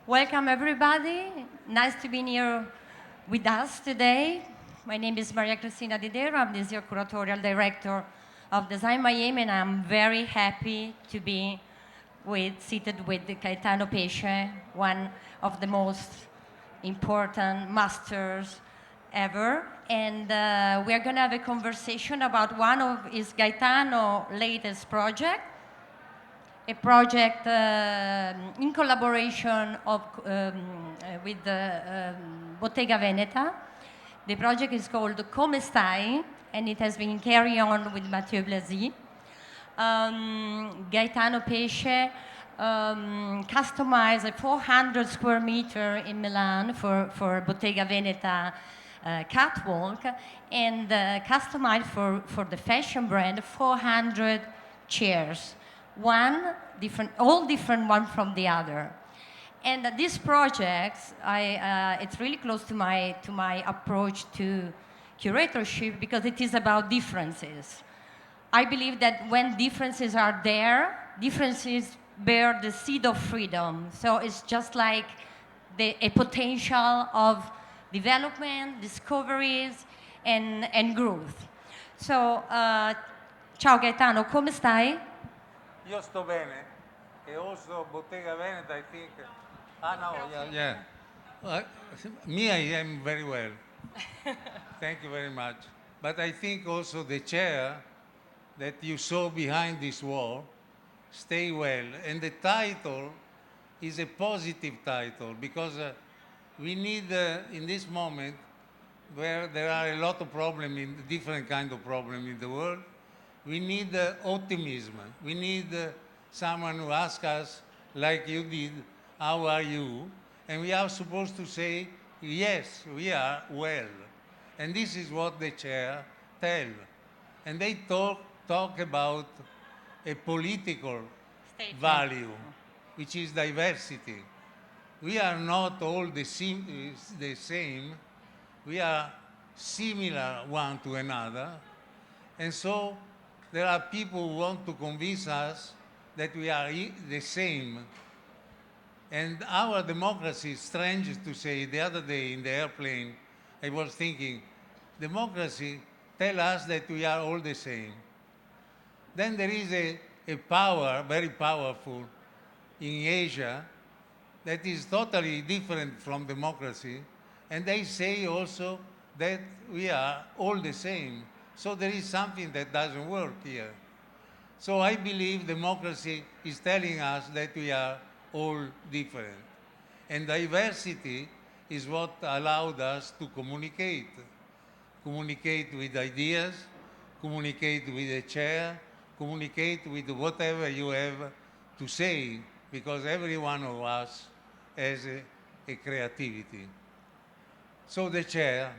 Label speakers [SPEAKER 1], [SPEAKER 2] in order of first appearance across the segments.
[SPEAKER 1] Welcome, everybody. Nice to be here with us today. My name is Maria Cristina Didero. I'm the Curatorial Director of Design Miami, and I'm very happy to be seated with Gaetano Pesce, one of the most important masters ever. And we're going to have a conversation about one of his Gaetano latest projects, a project in collaboration with Bottega Veneta. The project is called Come Stai, and it has been carried on with Mathieu Blasi. Gaetano Pesce customized a 400 square meter in Milan for Bottega Veneta catwalk, and customized for the fashion brand 400 chairs, all different one from the other. And these projects, it's really close to my approach to curatorship because it is about differences. I believe that when differences are there, differences bear the seed of freedom. So it's just like a potential of development, discoveries, and growth. So, ciao Gaetano, come stai?
[SPEAKER 2] Io sto bene, e also Bottega Veneta, I think. Ah, no, yeah. Uh, Me, I am very well. Thank you very much. But I think also the chair that you saw behind this wall, Stay Well, and the title is a positive title because we need, in this moment, where there are a lot of problems, different kind of problems in the world, we need optimism. We need someone who asks us, like you did, how are you? And we are supposed to say, yes, we are well. And this is what the chair tell. And they talk about a political
[SPEAKER 1] Statement.
[SPEAKER 2] value, which is diversity. We are not all the same. We are similar one to another. And so there are people who want to convince us that we are the same. And our democracy, strange to say, the other day in the airplane, I was thinking, democracy tell us that we are all the same. Then there is a power, very powerful, in Asia that is totally different from democracy, and they say also that we are all the same. So there is something that doesn't work here. So I believe democracy is telling us that we are all different. And diversity is what allowed us to communicate with ideas, communicate with a chair, communicate with whatever you have to say, because every one of us has a creativity. So the chair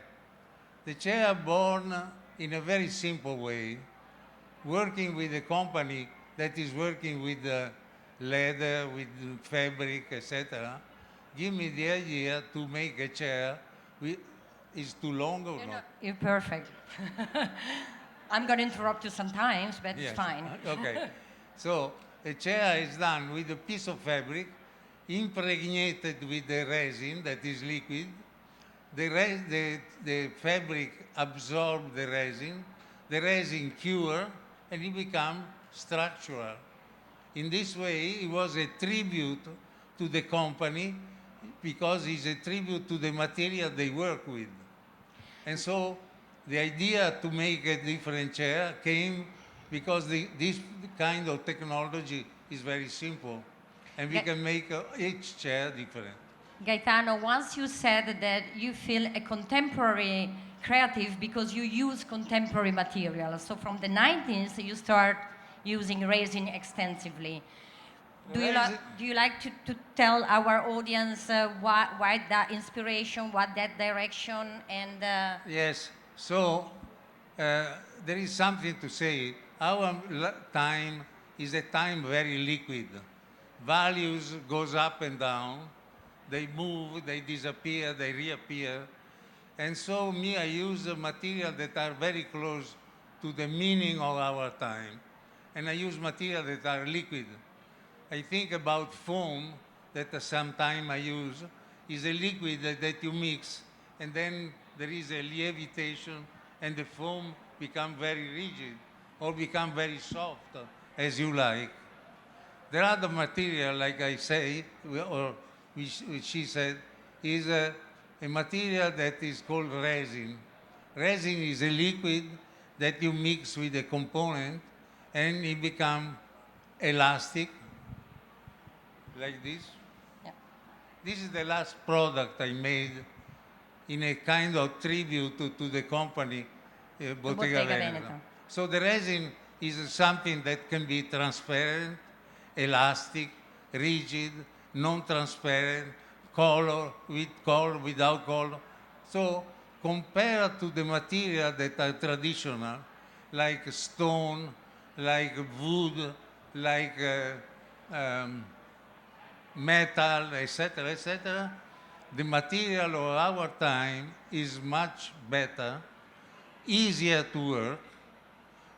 [SPEAKER 2] born in a very simple way, working with a company that is working with leather, with fabric, etc., give me the idea to make a chair. Is too long or not?
[SPEAKER 1] You're perfect. I'm going to interrupt you sometimes, but
[SPEAKER 2] Yes.
[SPEAKER 1] it's fine.
[SPEAKER 2] Okay. So a chair is done with a piece of fabric impregnated with the resin that is liquid. The fabric absorbs the resin cure, and it becomes structural. In this way, it was a tribute to the company because it's a tribute to the material they work with. And so the idea to make a different chair came because this kind of technology is very simple, and we
[SPEAKER 1] Ga-
[SPEAKER 2] can make each chair different.
[SPEAKER 1] Gaetano, once you said that you feel a contemporary creative because you use contemporary materials. So from the 90s, you start using resin extensively. Do you like to tell our audience why that inspiration, what that direction, and
[SPEAKER 2] Yes. So there is something to say. Our time is a time very liquid. Values goes up and down. They move, they disappear, they reappear. And so me, I use materials that are very close to the meaning of our time. And I use materials that are liquid. I think about foam that sometimes I use is a liquid that you mix, and then there is a levitation, and the foam become very rigid or become very soft, as you like. There are the material, like I say, or which she said, is a material that is called resin. Resin is a liquid that you mix with a component and it becomes elastic, like this.
[SPEAKER 1] Yeah.
[SPEAKER 2] This is the last product I made in a kind of tribute to the company Bottega
[SPEAKER 1] Bottega
[SPEAKER 2] Veneta.
[SPEAKER 1] Veneta.
[SPEAKER 2] So the resin is something that can be transparent, elastic, rigid, non-transparent, color, with color, without color. So compared to the material that are traditional, like stone, like wood, like metal, etc., the material of our time is much better, easier to work,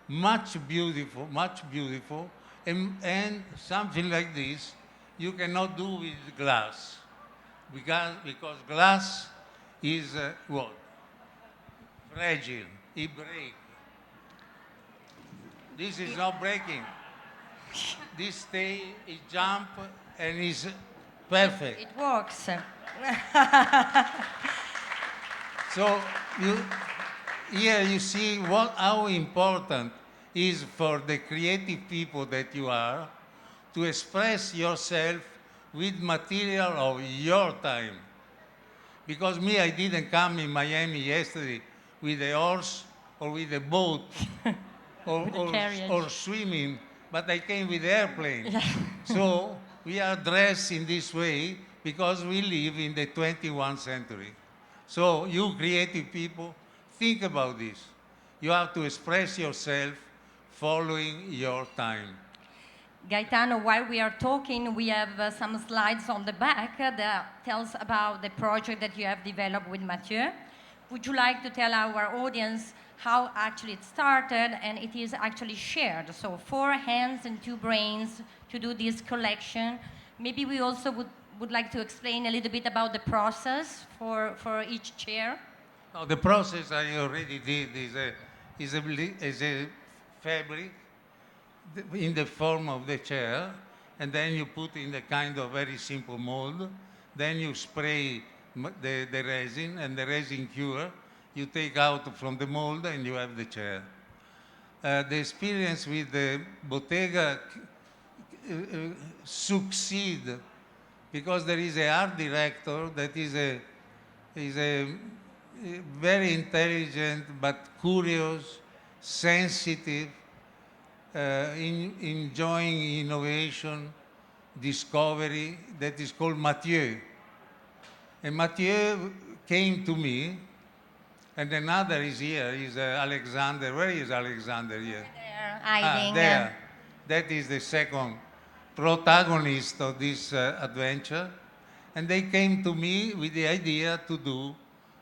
[SPEAKER 2] much beautiful, and something like this you cannot do with glass, because glass is what? Fragile, it breaks. This is not breaking. This stay, it jump, and is perfect.
[SPEAKER 1] It works.
[SPEAKER 2] So here you see how important is for the creative people that you are to express yourself with material of your time. Because me, I didn't come in Miami yesterday with a horse or with a boat
[SPEAKER 1] With a carriage.
[SPEAKER 2] or swimming, but I came with airplane. So we are dressed in this way because we live in the 21st century. So you creative people, think about this. You have to express yourself following your time.
[SPEAKER 1] Gaetano, while we are talking, we have some slides on the back that tells about the project that you have developed with Mathieu. Would you like to tell our audience how actually it started and it is actually shared? So 4 hands and 2 brains to do this collection. Maybe we also would like to explain a little bit about the process for each chair.
[SPEAKER 2] Now, the process I already did is a fabric in the form of the chair, and then you put in a kind of very simple mold. Then you spray the resin, and the resin cure. You take out from the mold, and you have the chair. The experience with the Bottega succeed because there is a art director that is a very intelligent but curious, sensitive, enjoying innovation, discovery, that is called Mathieu. And Mathieu came to me, and another is here, is Alexander. Where is Alexander here?
[SPEAKER 1] There, hiding.
[SPEAKER 2] There. That is the second protagonist of this adventure. And they came to me with the idea to do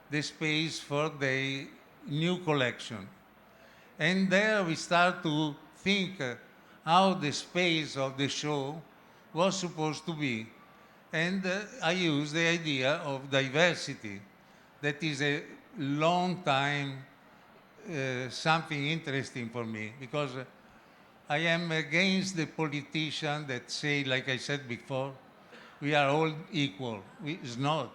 [SPEAKER 2] the space for the new collection. And there we start to think how the space of the show was supposed to be. And I use the idea of diversity. That is a long time something interesting for me, because I am against the politicians that say, like I said before, we are all equal. It's not.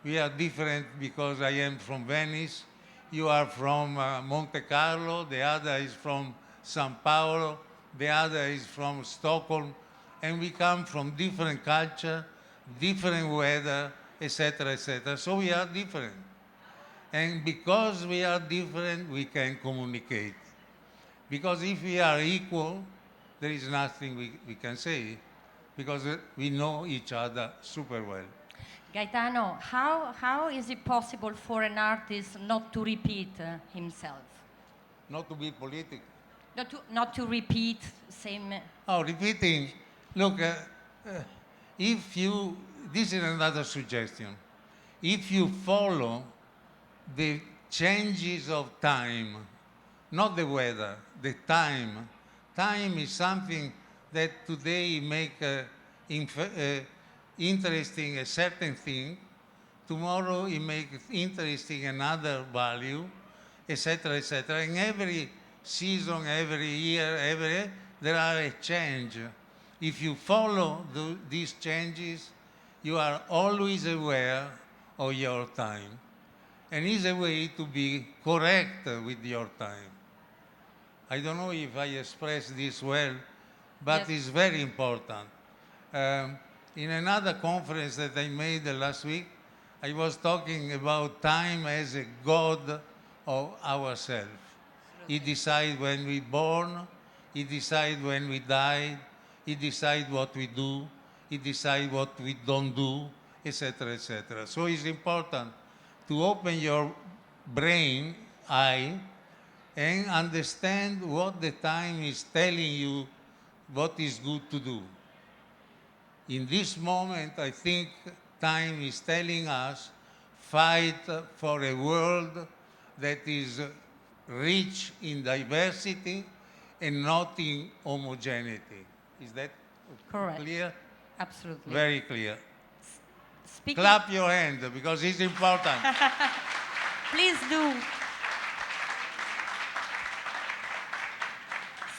[SPEAKER 2] We are different because I am from Venice, you are from Monte Carlo, the other is from Sao Paulo, the other is from Stockholm, and we come from different culture, different weather, etc., etc. So we are different. And because we are different, we can communicate. Because if we are equal, there is nothing we can say, because we know each other super well.
[SPEAKER 1] Gaetano, how is it possible for an artist not to repeat himself?
[SPEAKER 2] Not to be political.
[SPEAKER 1] Not to repeat same.
[SPEAKER 2] Oh, repeating. Look, if you, this is another suggestion. If you follow the changes of time, not the weather, the time. Time is something that today make interesting a certain thing, tomorrow he makes interesting another value, etc., etc. In every season, every year, there are a change. If you follow these changes, you are always aware of your time. And it's a way to be correct with your time. I don't know if I express this well, but
[SPEAKER 1] Yes.
[SPEAKER 2] it's very important. In another conference that I made last week, I was talking about time as a god of ourselves. He decides when we born, he decides when we die, he decides what we do, he decides what we don't do, etc., etc. So it's important to open your brain, eye, and understand what the time is telling you what is good to do. In this moment, I think time is telling us fight for a world that is rich in diversity and not in homogeneity. Is that
[SPEAKER 1] Correct.
[SPEAKER 2] clear?
[SPEAKER 1] Absolutely.
[SPEAKER 2] Very clear.
[SPEAKER 1] Speaking,
[SPEAKER 2] Clap your hand because it's important.
[SPEAKER 1] please do.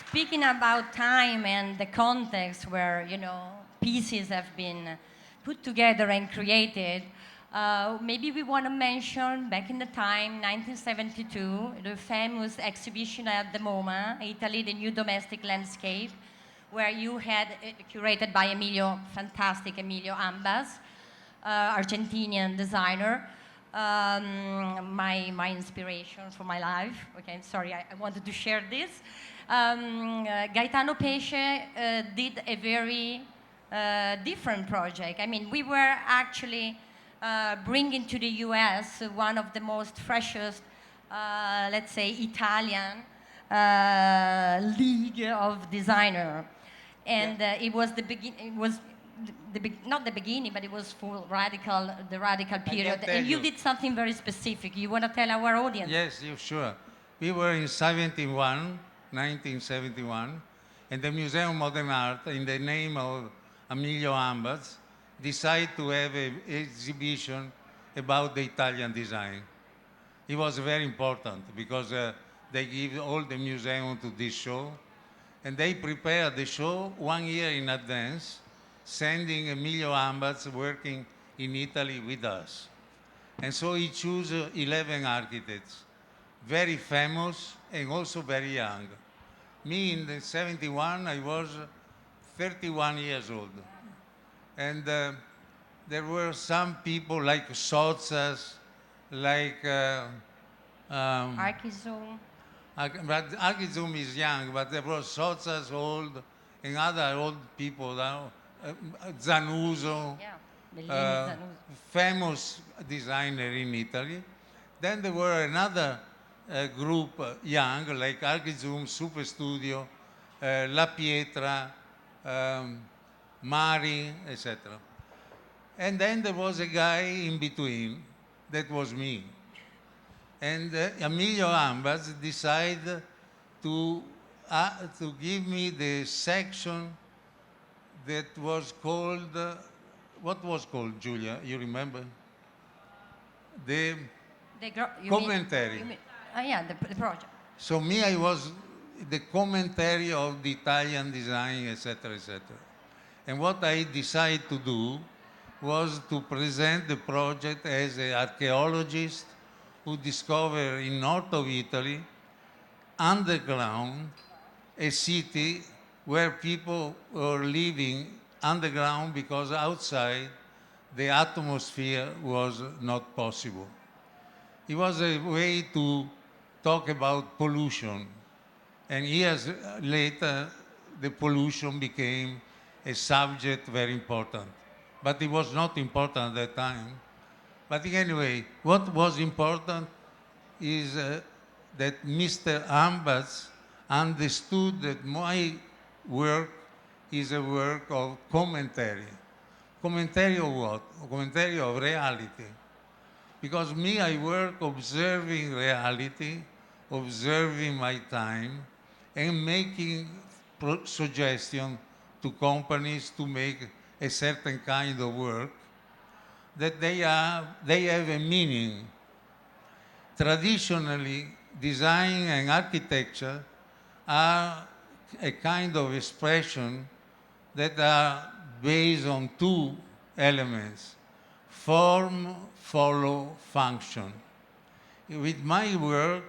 [SPEAKER 1] Speaking about time and the context where, pieces have been put together and created, maybe we want to mention back in the time, 1972, the famous exhibition at the MoMA, Italy, the New Domestic Landscape, where you had curated by fantastic Emilio Ambas, Argentinian designer, my inspiration for my life. Okay, I'm sorry, I wanted to share this. Gaetano Pesce did a very different project. I mean, we were actually bringing to the US one of the most freshest, let's say, Italian league of designer. And it was not the beginning, but it was for the radical period.
[SPEAKER 2] tell
[SPEAKER 1] And you
[SPEAKER 2] you.
[SPEAKER 1] did something very specific. You want to tell our audience?
[SPEAKER 2] Yes, you sure. We were in 1971, and the Museum of Modern Art, in the name of Emilio Ambas, decided to have an exhibition about the Italian design. It was very important because they give all the museum to this show, and they prepared the show 1 year in advance, sending Emilio Ambas working in Italy with us. And so he chose 11 architects, very famous and also very young. Me in the 71, I was 31 years old. And there were some people like Sotzas, like
[SPEAKER 1] Archizoom.
[SPEAKER 2] but Akizum is young, but there were Sotzas old and other old people now, Zanuso,
[SPEAKER 1] Yeah, Bellini,
[SPEAKER 2] uh,
[SPEAKER 1] Zanussi.
[SPEAKER 2] famous designer in Italy. Then there were another group, young, like Archizum, Super Studio, La Pietra, Mari, etc. And then there was a guy in between, that was me. And Emilio Ambas decided to give me the section that was called, what was called, Julia? You remember? The commentary.
[SPEAKER 1] Yeah, the project.
[SPEAKER 2] So me, I was the commentary of the Italian design, etc., etc. And what I decided to do was to present the project as an archaeologist who discovered in north of Italy, underground, a city where people were living underground because outside the atmosphere was not possible. It was a way to talk about pollution. And years later, the pollution became a subject very important. But it was not important at that time. But anyway, what was important is that Mr. Ambas understood that my work is a work of commentary. Commentary of what? Commentary of reality. Because me, I work observing reality, observing my time, and making suggestions to companies to make a certain kind of work, that they have a meaning. Traditionally, design and architecture are a kind of expression that are based on two elements: form follow function. With my work,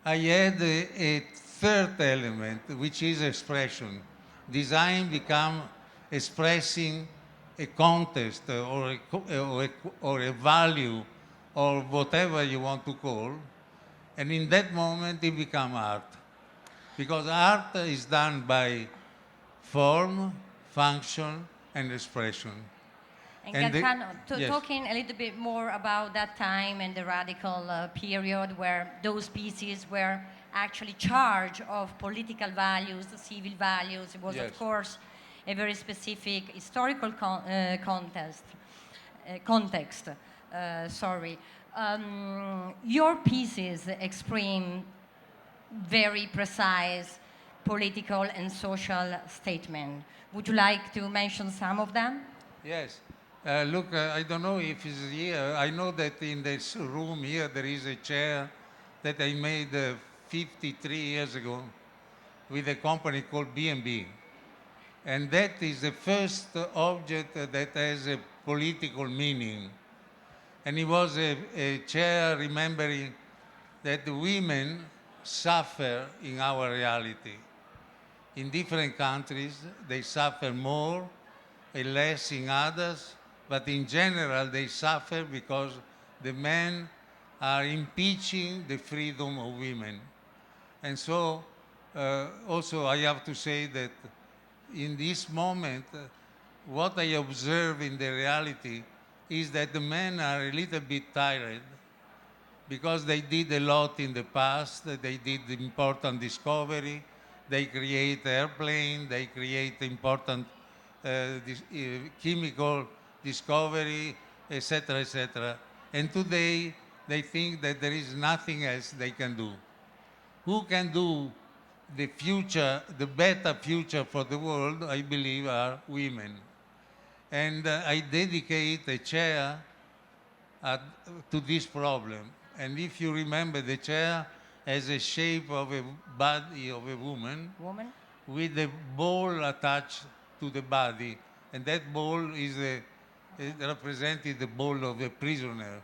[SPEAKER 2] I add a third element, which is expression. Design become expressing a context or a value or whatever you want to call, and in that moment it becomes art. Because art is done by form, function, and expression.
[SPEAKER 1] And
[SPEAKER 2] And the-
[SPEAKER 1] Gaetano,
[SPEAKER 2] yes.
[SPEAKER 1] talking a little bit more about that time and the radical period where those pieces were actually charged of political values, civil values. It was,
[SPEAKER 2] Yes.
[SPEAKER 1] of course, a very specific historical context. Sorry. Your pieces express very precise political and social statement. Would you like to mention some of them?
[SPEAKER 2] Yes. Look, I don't know if it's here. I know that in this room here there is a chair that I made 53 years ago with a company called B&B. And that is the first object that has a political meaning. And it was a chair remembering that the women suffer in our reality. In different countries, they suffer more and less in others, but in general, they suffer because the men are impeaching the freedom of women. And so, also, I have to say that in this moment, what I observe in the reality is that the men are a little bit tired because they did a lot in the past. They did important discovery. They create airplane. They create important chemical discovery, etc., etc. And today they think that there is nothing else they can do. Who can do the future, the better future for the world? I believe are women. And I dedicate a chair at, to this problem. And if you remember, the chair has a shape of a body of a woman
[SPEAKER 1] Woman?
[SPEAKER 2] with a ball attached to the body. And that ball is it represented the ball of a prisoner.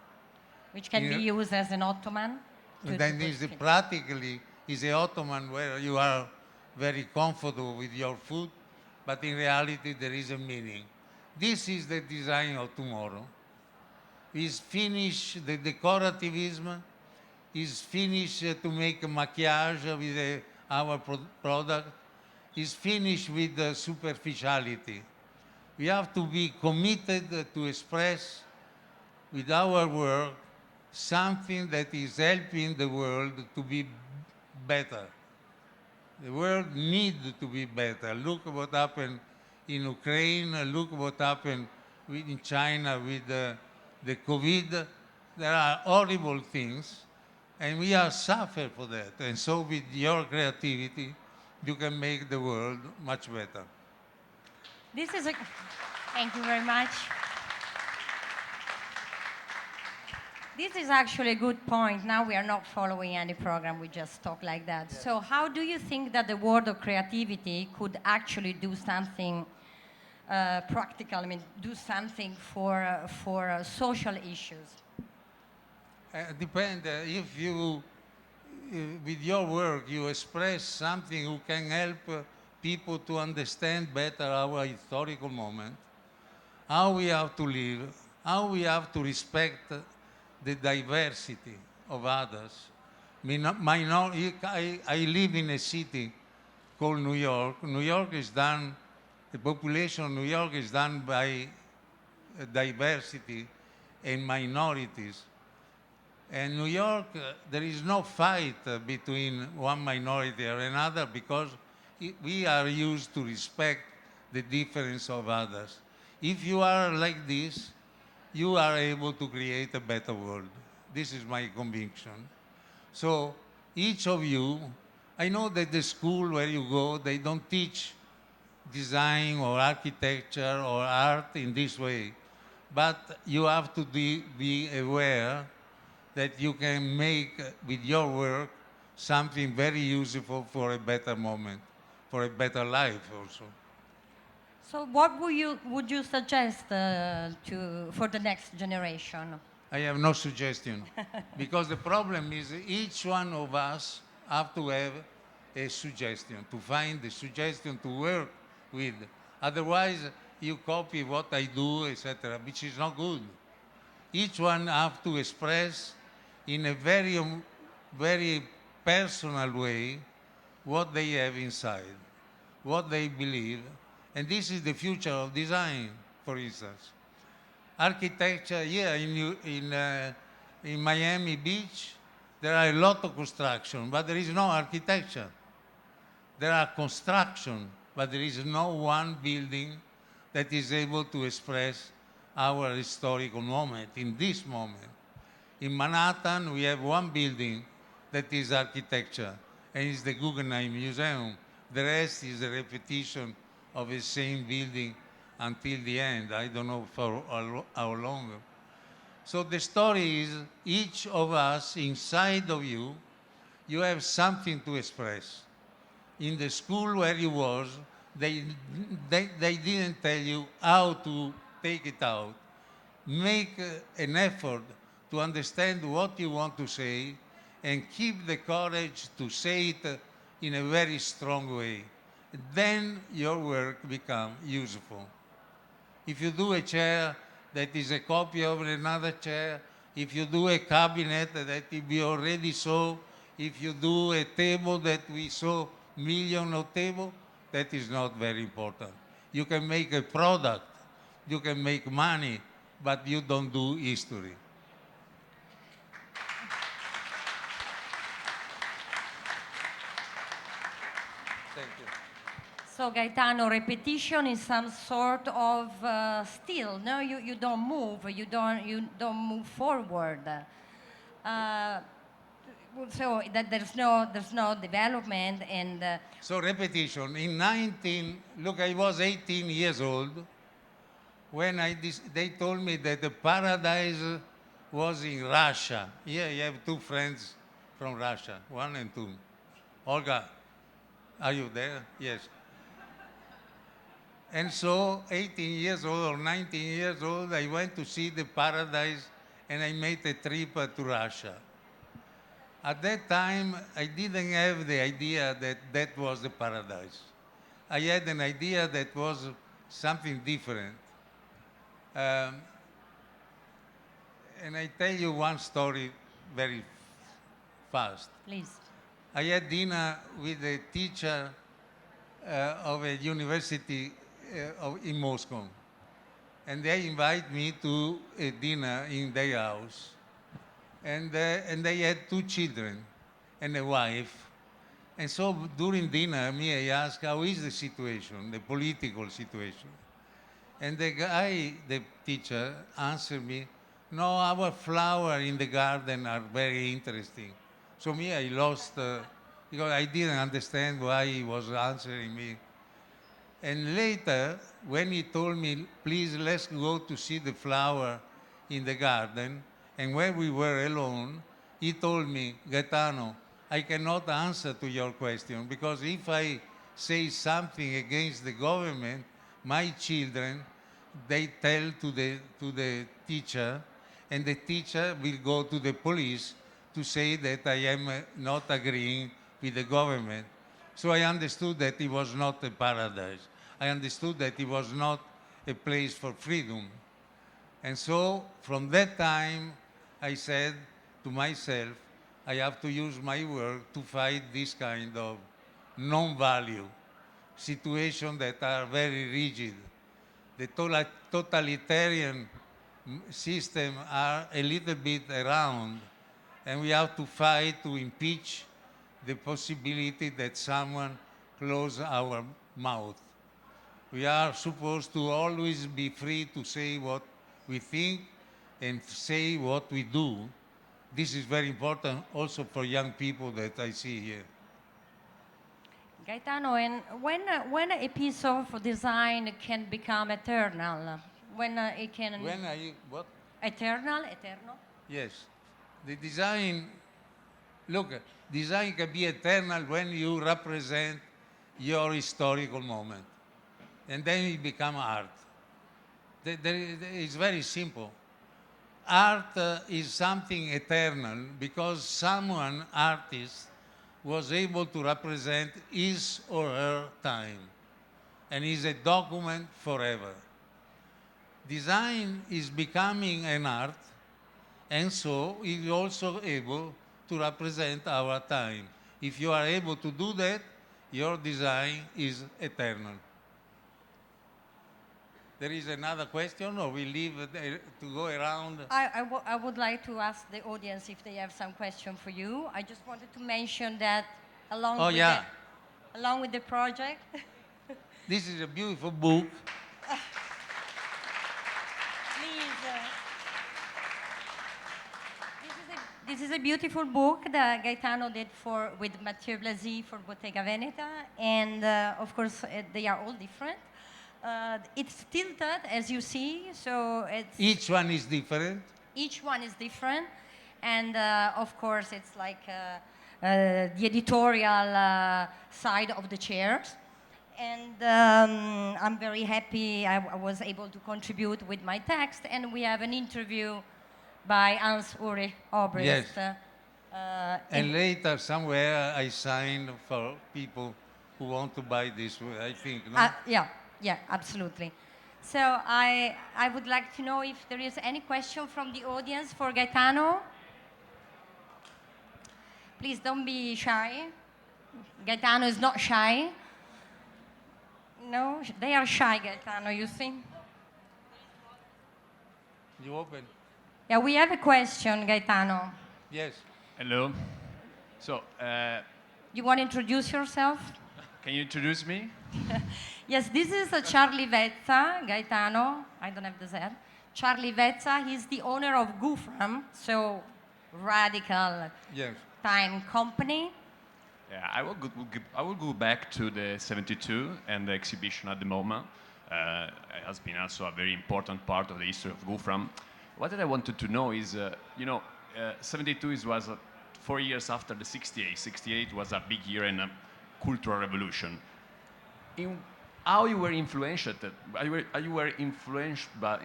[SPEAKER 1] Which can be
[SPEAKER 2] Yeah.
[SPEAKER 1] used as an ottoman.
[SPEAKER 2] And then practically is a ottoman where you are very comfortable with your foot, but in reality there is a meaning. This is the design of tomorrow. Is finished, the decorativism is finished to make maquillage with our product, is finished with the superficiality. We have to be committed to express with our work something that is helping the world to be better. The world needs to be better. Look what happened in Ukraine. Look what happened in China with the COVID. There are horrible things, and we are suffer for that. And so with your creativity, you can make the world much better.
[SPEAKER 1] This is a. Thank you very much. This is actually a good point. Now we are not following any program, we just talk like that. Yes. So how do you think that the world of creativity could actually do something practical, I mean, do something for social issues?
[SPEAKER 2] Depend if you, with your work, you express something who can help people to understand better our historical moment, how we have to live, how we have to respect the diversity of others. I live in a city called New York. New York is done, the population of New York is done by diversity and minorities. And New York, there is no fight between one minority or another because we are used to respect the difference of others. If you are like this, you are able to create a better world. This is my conviction. So each of you, I know that the school where you go, they don't teach design or architecture or art in this way. But you have to be aware that you can make with your work something very useful for a better moment, for a better life also.
[SPEAKER 1] So what would you suggest for the next generation?
[SPEAKER 2] I have no suggestion because the problem is each one of us have to have a suggestion, to find the suggestion to work with. Otherwise, you copy what I do, etc., which is not good. Each one have to express in a very personal way what they have inside, what they believe, and this is the future of design, for instance. Architecture, yeah, in Miami Beach, there are a lot of construction, but there is no architecture. There are construction, but there is no one building that is able to express our historical moment in this moment. In Manhattan, we have one building that is architecture, and it's the Guggenheim Museum. The rest is a repetition of the same building until the end. I don't know for how long. So the story is each of us inside of you, you have something to express. In the school where you was, they didn't tell you how to take it out. Make an effort to understand what you want to say and keep the courage to say it in a very strong way. Then your work becomes useful. If you do a chair that is a copy of another chair, if you do a cabinet that we already saw, if you do a table that we saw million of tables, that is not very important. You can make a product, you can make money, but you don't do history. Thank you.
[SPEAKER 1] So Gaetano, repetition is some sort of still. No, you don't move. You don't move forward. Uh, so that there's no development and.
[SPEAKER 2] So repetition. Look, I was 18 years old when they told me that the paradise was in Russia. Yeah, you have two friends from Russia, one and two. Olga, are you there? Yes. And so, 18 years old or 19 years old, I went to see the paradise and I made a trip to Russia. At that time, I didn't have the idea that that was the paradise. I had an idea that was something different. Um, and I tell you one story very fast.
[SPEAKER 1] Please.
[SPEAKER 2] I had dinner with a teacher of a university in Moscow. And they invite me to a dinner in their house. And they had two children and a wife. And so during dinner, I asked, how is the situation, the political situation? And the teacher, answered me, no, our flowers in the garden are very interesting. So I lost, because I didn't understand why he was answering me. And later, when he told me, please, let's go to see the flower in the garden, and when we were alone, he told me, Gaetano, I cannot answer to your question, because if I say something against the government, my children, they tell to the teacher, and the teacher will go to the police to say that I am not agreeing with the government. So I understood that it was not a paradise. I understood that it was not a place for freedom. And so from that time, I said to myself, I have to use my work to fight this kind of non-value situations that are very rigid. The totalitarian system are a little bit around, and we have to fight to impeach the possibility that someone close our mouth. We are supposed to always be free to say what we think and say what we do. This is very important also for young people that I see here.
[SPEAKER 1] Gaetano, and when a piece of design can become eternal, when it can
[SPEAKER 2] When are you, what?
[SPEAKER 1] eternal.
[SPEAKER 2] Yes. The design, look, design can be eternal when you represent your historical moment. And then it becomes art. It's very simple. Art is something eternal because someone, artist, was able to represent his or her time and is a document forever. Design is becoming an art, and so is also able to represent our time. If you are able to do that, your design is eternal. There is another question, or we leave it to go around?
[SPEAKER 1] I would like to ask the audience if they have some question for you. I just wanted to mention that along,
[SPEAKER 2] Oh,
[SPEAKER 1] with,
[SPEAKER 2] yeah.
[SPEAKER 1] along with the project,
[SPEAKER 2] This is a beautiful book.
[SPEAKER 1] please. This is a beautiful book that Gaetano did with Mathieu Blasi for Bottega Veneta, and of course they are all different. It's tilted, as you see, so it's
[SPEAKER 2] Each one is different.
[SPEAKER 1] each one is different, and of course it's like the editorial side of the chairs. And I'm very happy I was able to contribute with my text, and we have an interview by Hans-Ulrich Obrist.
[SPEAKER 2] Yes. And later, somewhere, I signed for people who want to buy this, I think, no?
[SPEAKER 1] Yeah, absolutely. So I would like to know if there is any question from the audience for Gaetano. Please don't be shy. Gaetano is not shy. No, they are shy, Gaetano, you think?
[SPEAKER 2] You open?
[SPEAKER 1] Yeah, we have a question, Gaetano.
[SPEAKER 2] Yes.
[SPEAKER 3] Hello. So,
[SPEAKER 1] You want to introduce yourself?
[SPEAKER 3] can you introduce me?
[SPEAKER 1] Yes, this is Charlie Vezza, Gaetano. I don't have the Z. Charlie Vezza, he's the owner of Gufram, so radical
[SPEAKER 2] Yes.
[SPEAKER 1] time company.
[SPEAKER 3] Yeah, I will go back to the 72 and the exhibition at the moment. It has been also a very important part of the history of Gufram. What I wanted to know is, 72 was 4 years after the 68. 68 was a big year and a cultural revolution. In how you were influenced, you were influenced by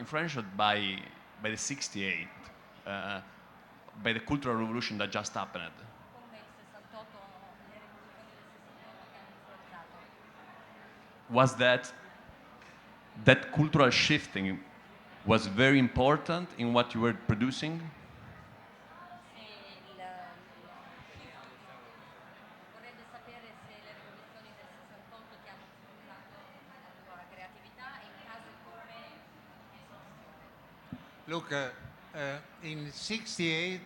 [SPEAKER 3] the 68, by the cultural revolution that just happened. Was that cultural shifting was very important in what you were producing?
[SPEAKER 1] Vorrebbe sapere se le rivoluzioni del 68 ti hanno stimolato la tua creatività e in caso come.
[SPEAKER 2] Look, in 68,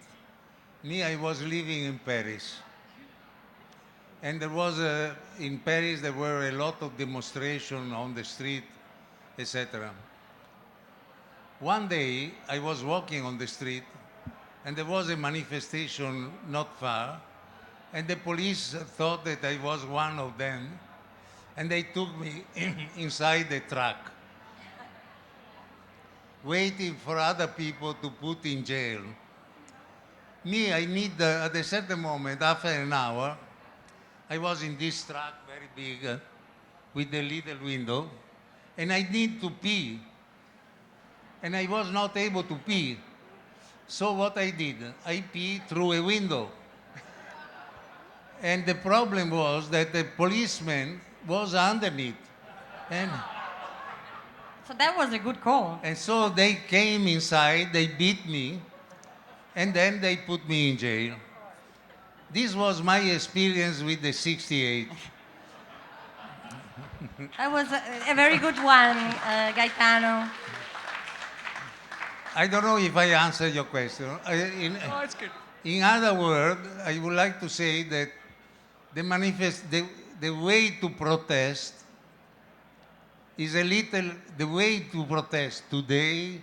[SPEAKER 2] I was living in Paris. And there was, in Paris, there were a lot of demonstrations on the street, etc. One day, I was walking on the street, and there was a manifestation not far, and the police thought that I was one of them, and they took me inside the truck, waiting for other people to put in jail. I need, at a certain moment, after an hour, I was in this truck, very big, with a little window, and I need to pee. And I was not able to pee. So what I did, I peed through a window. And the problem was that the policeman was underneath.
[SPEAKER 1] So that was a good call.
[SPEAKER 2] And so they came inside, they beat me, and then they put me in jail. This was my experience with the 68.
[SPEAKER 1] That was a very good one, Gaetano.
[SPEAKER 2] I don't know if I answered your question.
[SPEAKER 3] Oh, it's good.
[SPEAKER 2] In other words, I would like to say that the way to protest is the way to protest today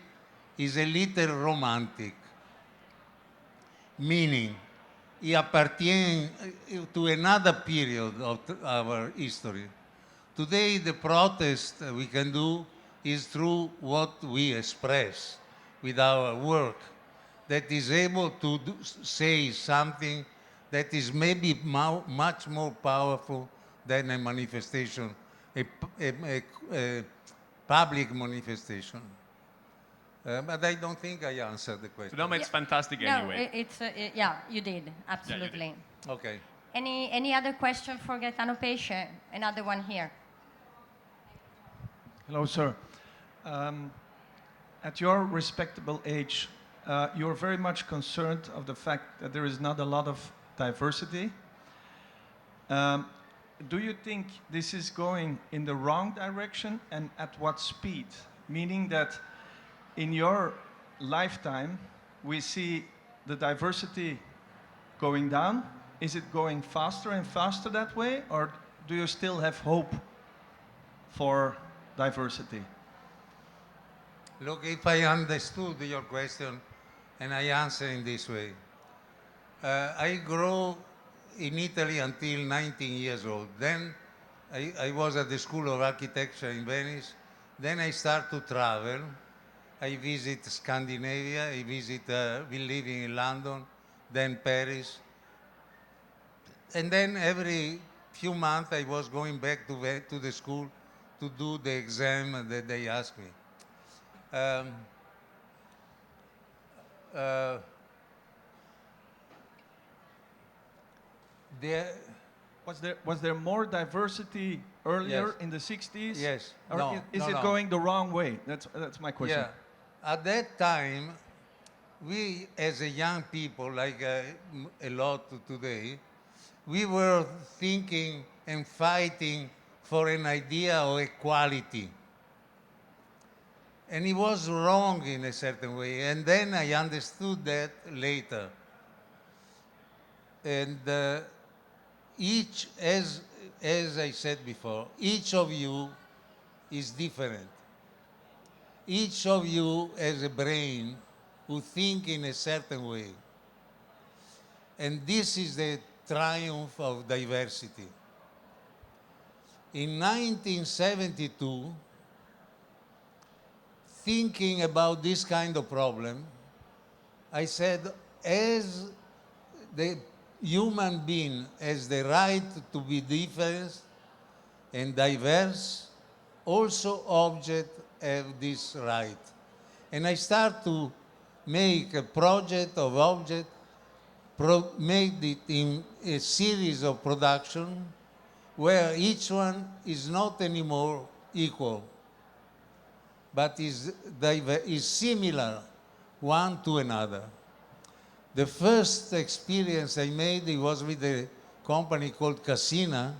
[SPEAKER 2] is a little romantic. Meaning, he appartiene to another period of our history. Today, the protest we can do is through what we express with our work, that is able to say something that is maybe much more powerful than a manifestation, a public manifestation. But I don't think I answered the question.
[SPEAKER 3] No, it's fantastic
[SPEAKER 1] No,
[SPEAKER 3] anyway.
[SPEAKER 1] yeah, you did, absolutely.
[SPEAKER 2] Okay.
[SPEAKER 1] Any other question for Gaetano Pesce? Another one here.
[SPEAKER 4] Hello, sir. At your respectable age, you're very much concerned of the fact that there is not a lot of diversity. Do you think this is going in the wrong direction, and at what speed? Meaning that in your lifetime, we see the diversity going down. Is it going faster and faster that way, or do you still have hope for diversity?
[SPEAKER 2] Look, if I understood your question and I answer in this way, I grew in Italy until 19 years old. Then I was at the School of Architecture in Venice. Then I start to travel. I visit Scandinavia, we living in London, then Paris. And then every few months I was going back to the school to do the exam that they asked me.
[SPEAKER 4] Was there more diversity earlier
[SPEAKER 2] Yes.
[SPEAKER 4] in the 60s?
[SPEAKER 2] Yes.
[SPEAKER 4] Or
[SPEAKER 2] No,
[SPEAKER 4] is
[SPEAKER 2] no,
[SPEAKER 4] it
[SPEAKER 2] no.
[SPEAKER 4] going the wrong way? That's my question.
[SPEAKER 2] Yeah. At that time, we as a young people, like a lot today, we were thinking and fighting for an idea of equality. And it was wrong in a certain way. And then I understood that later. And each, as I said before, each of you is different. Each of you has a brain who think in a certain way. And this is the triumph of diversity. In 1972, thinking about this kind of problem, I said, as the human being has the right to be different and diverse, also objects have this right. And I start to make a project of objects, made it in a series of production where each one is not anymore equal, but is similar one to another. The first experience I made, it was with a company called Cristina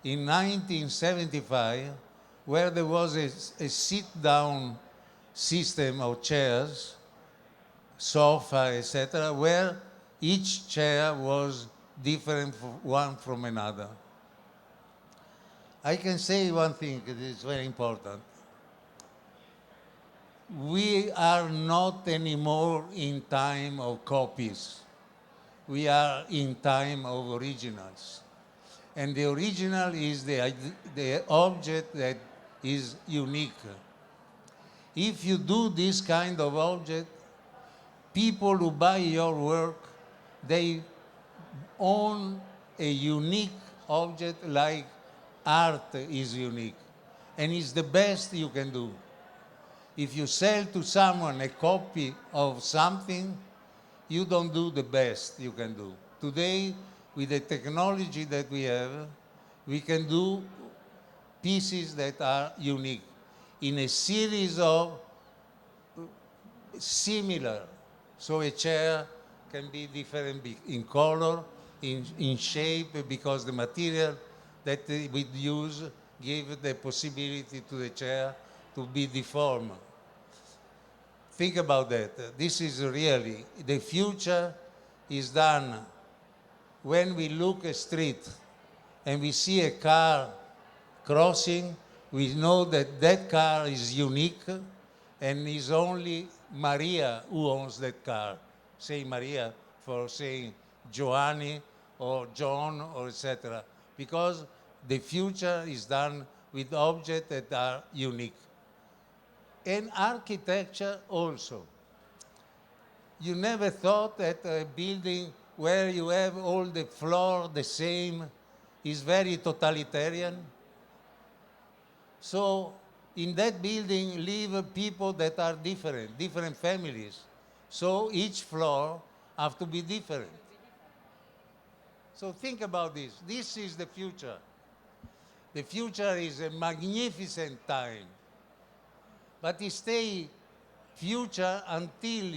[SPEAKER 2] in 1975, where there was a sit-down system of chairs, sofa, etc., where each chair was different one from another. I can say one thing that is very important. We are not anymore in time of copies. We are in time of originals. And the original is the object that is unique. If you do this kind of object, people who buy your work, they own a unique object like art is unique. And it's the best you can do. If you sell to someone a copy of something, you don't do the best you can do. Today, with the technology that we have, we can do pieces that are unique in a series of similar. So a chair can be different in color, in shape, because the material that we use give the possibility to the chair to be deformed. Think about that. This is really, the future is done when we look a street and we see a car crossing, we know that that car is unique and is only Maria who owns that car. Say Maria for saying Giovanni or John or etc. Because the future is done with objects that are unique. And architecture also. You never thought that a building where you have all the floor the same is very totalitarian? So in that building live people that are different, different families. So each floor have to be different. So think about this. This is the future. The future is a magnificent time. But it stay future until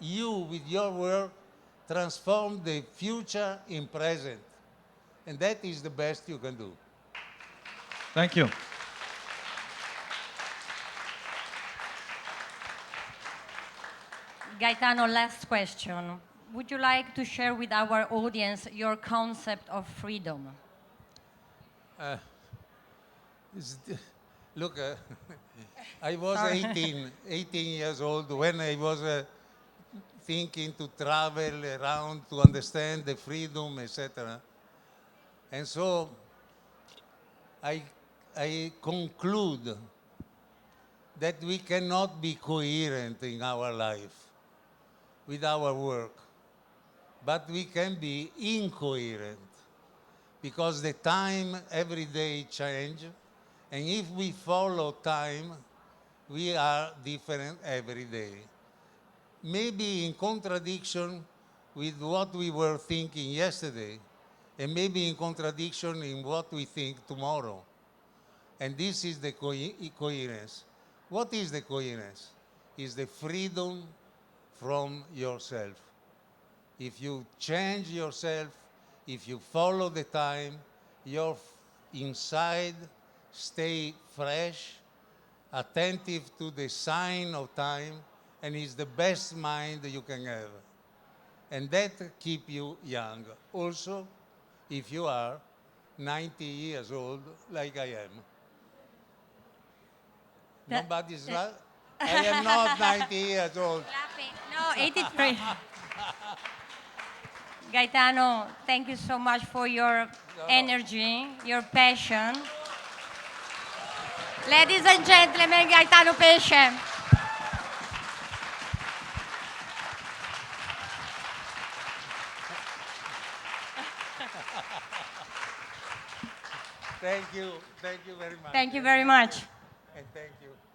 [SPEAKER 2] you, with your work, transform the future in present. And that is the best you can do.
[SPEAKER 4] Thank you.
[SPEAKER 1] Gaetano, last question. Would you like to share with our audience your concept of freedom?
[SPEAKER 2] It's look, I was
[SPEAKER 1] Sorry.
[SPEAKER 2] 18 years old when I was thinking to travel around to understand the freedom, etc. And so I, I conclude that we cannot be coherent in our life with our work, but we can be incoherent because the time every day change, and if we follow time, we are different every day. Maybe in contradiction with what we were thinking yesterday, and maybe in contradiction in what we think tomorrow. And this is the coherence. What is the coherence? Is the freedom from yourself. If you change yourself, if you follow the time, your inside stay fresh, attentive to the sign of time, and is the best mind you can have. And that keep you young. Also, if you are 90 years old, like I am.
[SPEAKER 1] That-
[SPEAKER 2] Nobody's not. I am not 90 years old.
[SPEAKER 1] No, 83. Gaetano, thank you so much for your energy, your passion. Ladies and gentlemen, Gaetano Pesce.
[SPEAKER 2] Thank you. Thank you very much.
[SPEAKER 1] Thank you very much.
[SPEAKER 2] And thank you.